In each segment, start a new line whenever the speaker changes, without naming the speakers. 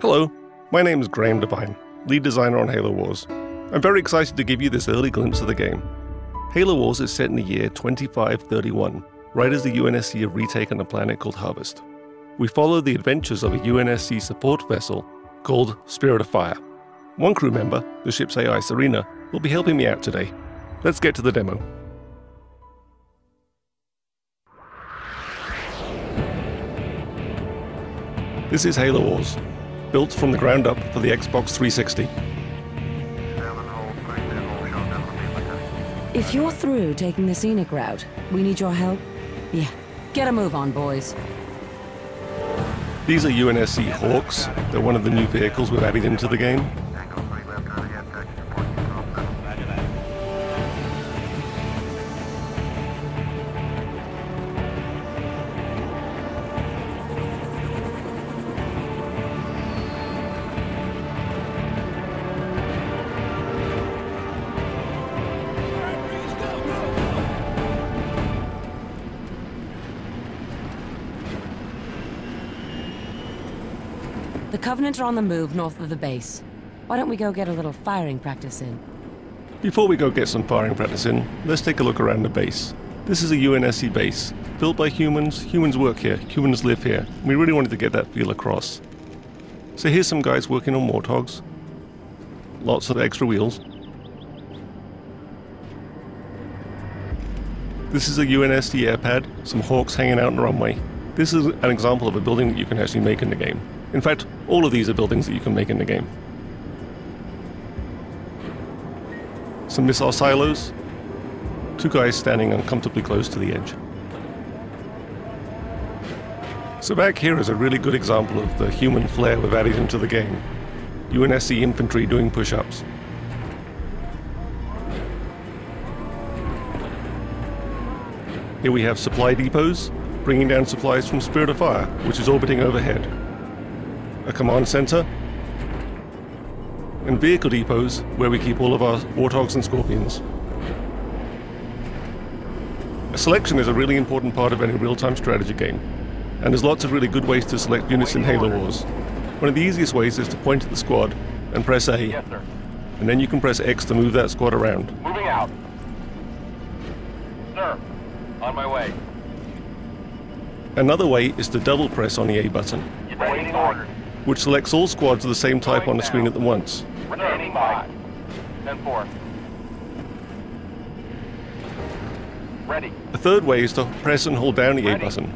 Hello, my name is Graham Devine, lead designer on Halo Wars. I'm very excited to give you this early glimpse of the game. Halo Wars is set in the year 2531, right as the UNSC have retaken a planet called Harvest. We follow the adventures of a UNSC support vessel called Spirit of Fire. One crew member, the ship's AI Serena, will be helping me out today. Let's get to the demo. This is Halo Wars, built from the ground up for the Xbox 360.
If you're through taking the scenic route, we need your help. Yeah, get a move on, boys.
These are UNSC Hawks. They're one of the new vehicles we've added into the game.
The Covenant are on the move north of the base. Why don't we go get a little firing practice in?
Before we go get some firing practice in, let's take a look around the base. This is a UNSC base, built by humans. Humans work here, humans live here. We really wanted to get that feel across. So here's some guys working on Warthogs. Lots of extra wheels. This is a UNSC airpad, some Hawks hanging out on the runway. This is an example of a building that you can actually make in the game. In fact, all of these are buildings that you can make in the game. Some missile silos. Two guys standing uncomfortably close to the edge. So back here is a really good example of the human flair we've added into the game. UNSC infantry doing push-ups. Here we have supply depots, bringing down supplies from Spirit of Fire, which is orbiting overhead. A command center, and vehicle depots where we keep all of our Warthogs and Scorpions. A selection is a really important part of any real-time strategy game, and there's lots of really good ways to select units in Halo Wars. One of the easiest ways is to point at the squad and press A,
Yes, sir.
and then you can press X to move that squad around.
Moving out. Sir, on my way.
Another way is to double press on the A button,
Waiting orders.
which selects all squads of the same type on the screen at once.
Standing by. 10-4. Ready.
A third way is to press and hold down the A button,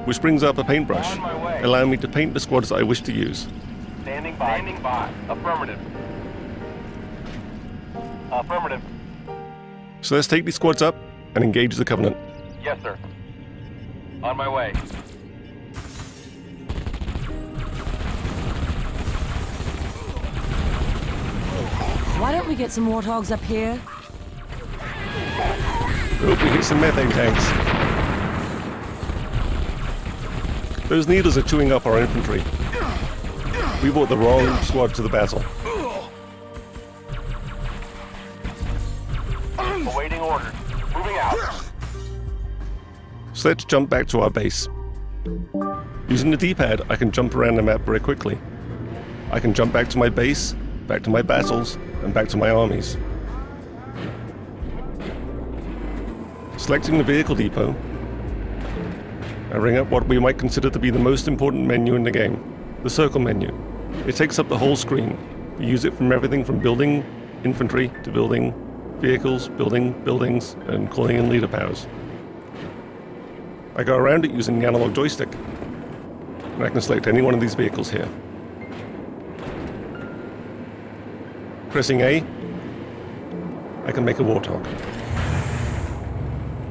which brings up a paintbrush,
On my way.
allowing me to paint the squads that I wish to use.
Standing by. Standing by. Affirmative. Affirmative.
So let's take these squads up and engage the Covenant.
Yes, sir. On my way.
Why don't we get some Warthogs up here?
Hope we hit some methane tanks. Those needles are chewing up our infantry. We brought the wrong squad to the battle.
Awaiting orders. Moving out.
So let's jump back to our base. Using the D-pad, I can jump around the map very quickly. I can jump back to my base, back to my battles, and back to my armies. Selecting the vehicle depot, I bring up what we might consider to be the most important menu in the game, the circle menu. It takes up the whole screen. We use it from everything from building infantry to building vehicles, building buildings, and calling in leader powers. I go around it using the analog joystick, and I can select any one of these vehicles here. Pressing A, I can make a Warthog.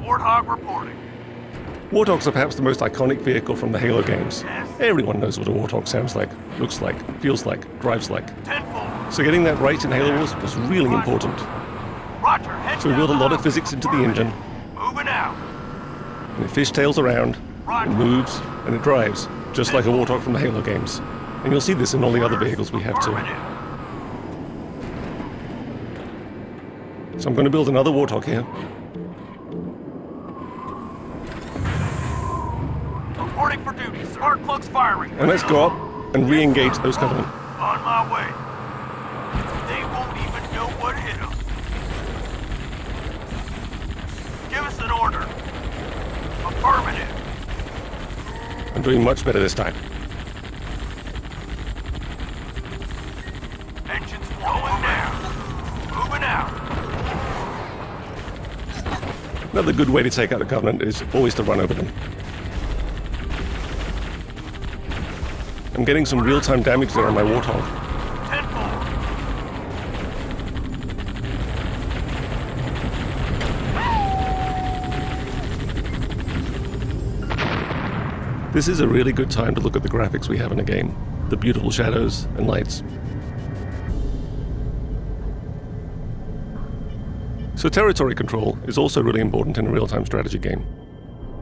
Warthog reporting.
Warthogs are perhaps the most iconic vehicle from the Halo games. Everyone knows what a Warthog sounds like, looks like, feels like, drives like.
10-4.
So getting that right in Halo Wars was really important.
Roger. Head
So we built a lot of physics into the engine,
Moving out.
and it fishtails around, it moves, and it drives, just like a Warthog from the Halo games. And you'll see this in all the other vehicles we have too. So I'm going to build another Warthog here.
Reporting for duty. Spark plugs firing.
And let's go up and re-engage those Covenant.
On my way. They won't even know what hit them. Give us an order. Affirmative.
I'm doing much better this time.
Engines going down. Moving out.
Another good way to take out the Covenant is always to run over them. I'm getting some real-time damage there on my Warthog.
10-4.
This is a really good time to look at the graphics we have in the game. The beautiful shadows and lights. So territory control is also really important in a real-time strategy game.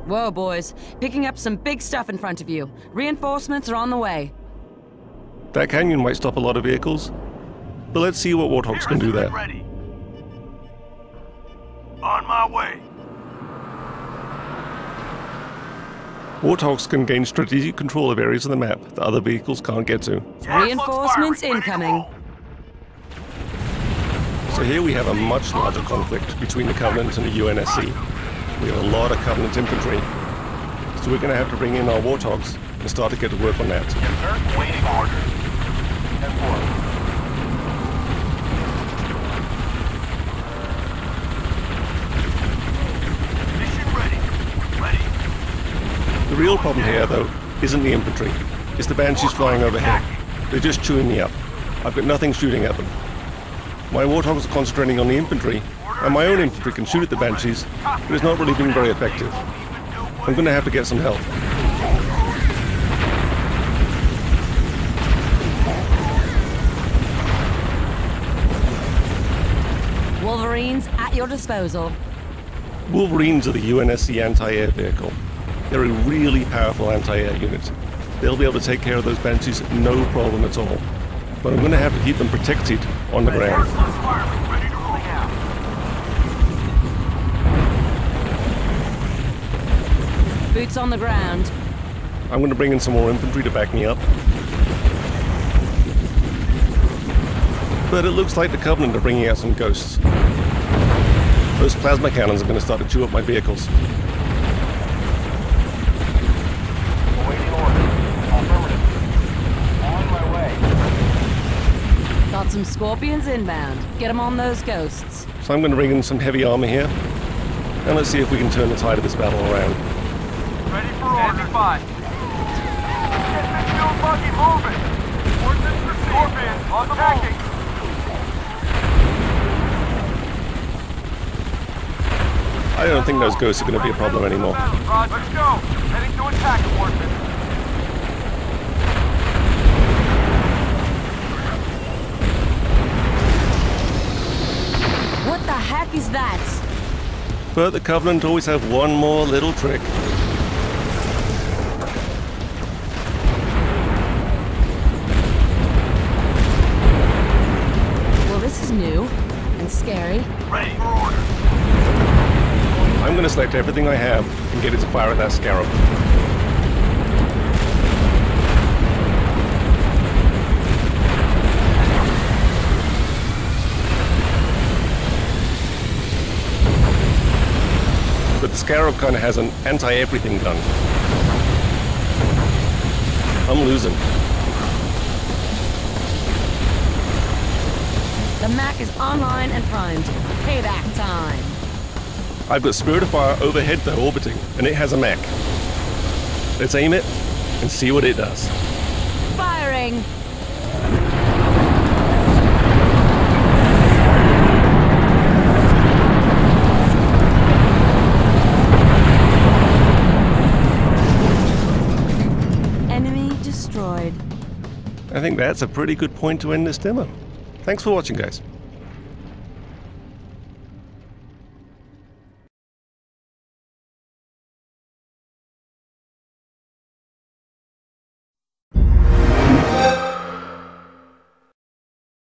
Whoa, boys. Picking up some big stuff in front of you. Reinforcements are on the way.
That canyon might stop a lot of vehicles, but let's see what Warthogs can do there.
Ready. On my way.
Warthogs can gain strategic control of areas of the map that other vehicles can't get to.
Reinforcements
Ready to
incoming.
roll.
So here we have a much larger conflict between the Covenant and the UNSC. We have a lot of Covenant infantry, so we're going to have to bring in our Warthogs and start to get to work on that.
Yes, sir. Waiting orders. 10-4. Mission ready. Ready.
The real problem here, though, isn't the infantry. It's the Banshees flying overhead. They're just chewing me up. I've got nothing shooting at them. My Warthogs are concentrating on the infantry, and my own infantry can shoot at the Banshees, but it's not really been very effective. I'm going to have to get some help.
Wolverines at your disposal.
Wolverines are the UNSC anti-air vehicle. They're a really powerful anti-air unit. They'll be able to take care of those Banshees no problem at all. But I'm going to have to keep them protected on the ground.
Ready to roll out.
Boots on the ground.
I'm going to bring in some more infantry to back me up. But it looks like the Covenant are bringing out some ghosts. Those plasma cannons are going to start to chew up my vehicles.
Awaiting orders. Affirmative. On my way.
Got some Scorpions inbound. Get them on those ghosts.
So I'm going to bring in some heavy armor here. And let's see if we can turn the tide of this battle around.
Ready for order. 5. Get this fuel buggy moving. Ordnance received. Scorpion on the move.
I don't think those ghosts are going to be a problem anymore.
Roger. Let's go. Heading to attack, Warden.
What the heck is that?
But the Covenant always have one more little trick.
Well, this is new and scary.
Ready for order.
I'm going to select everything I have and get it to fire at that Scarab. But the Scarab kind of has an anti-everything gun. I'm losing.
The Mac is online and primed. Payback time.
I've got Spirit of Fire overhead though, orbiting, and it has a mech. Let's aim it and see what it does.
Firing! Enemy destroyed.
I think that's a pretty good point to end this demo. Thanks for watching, guys.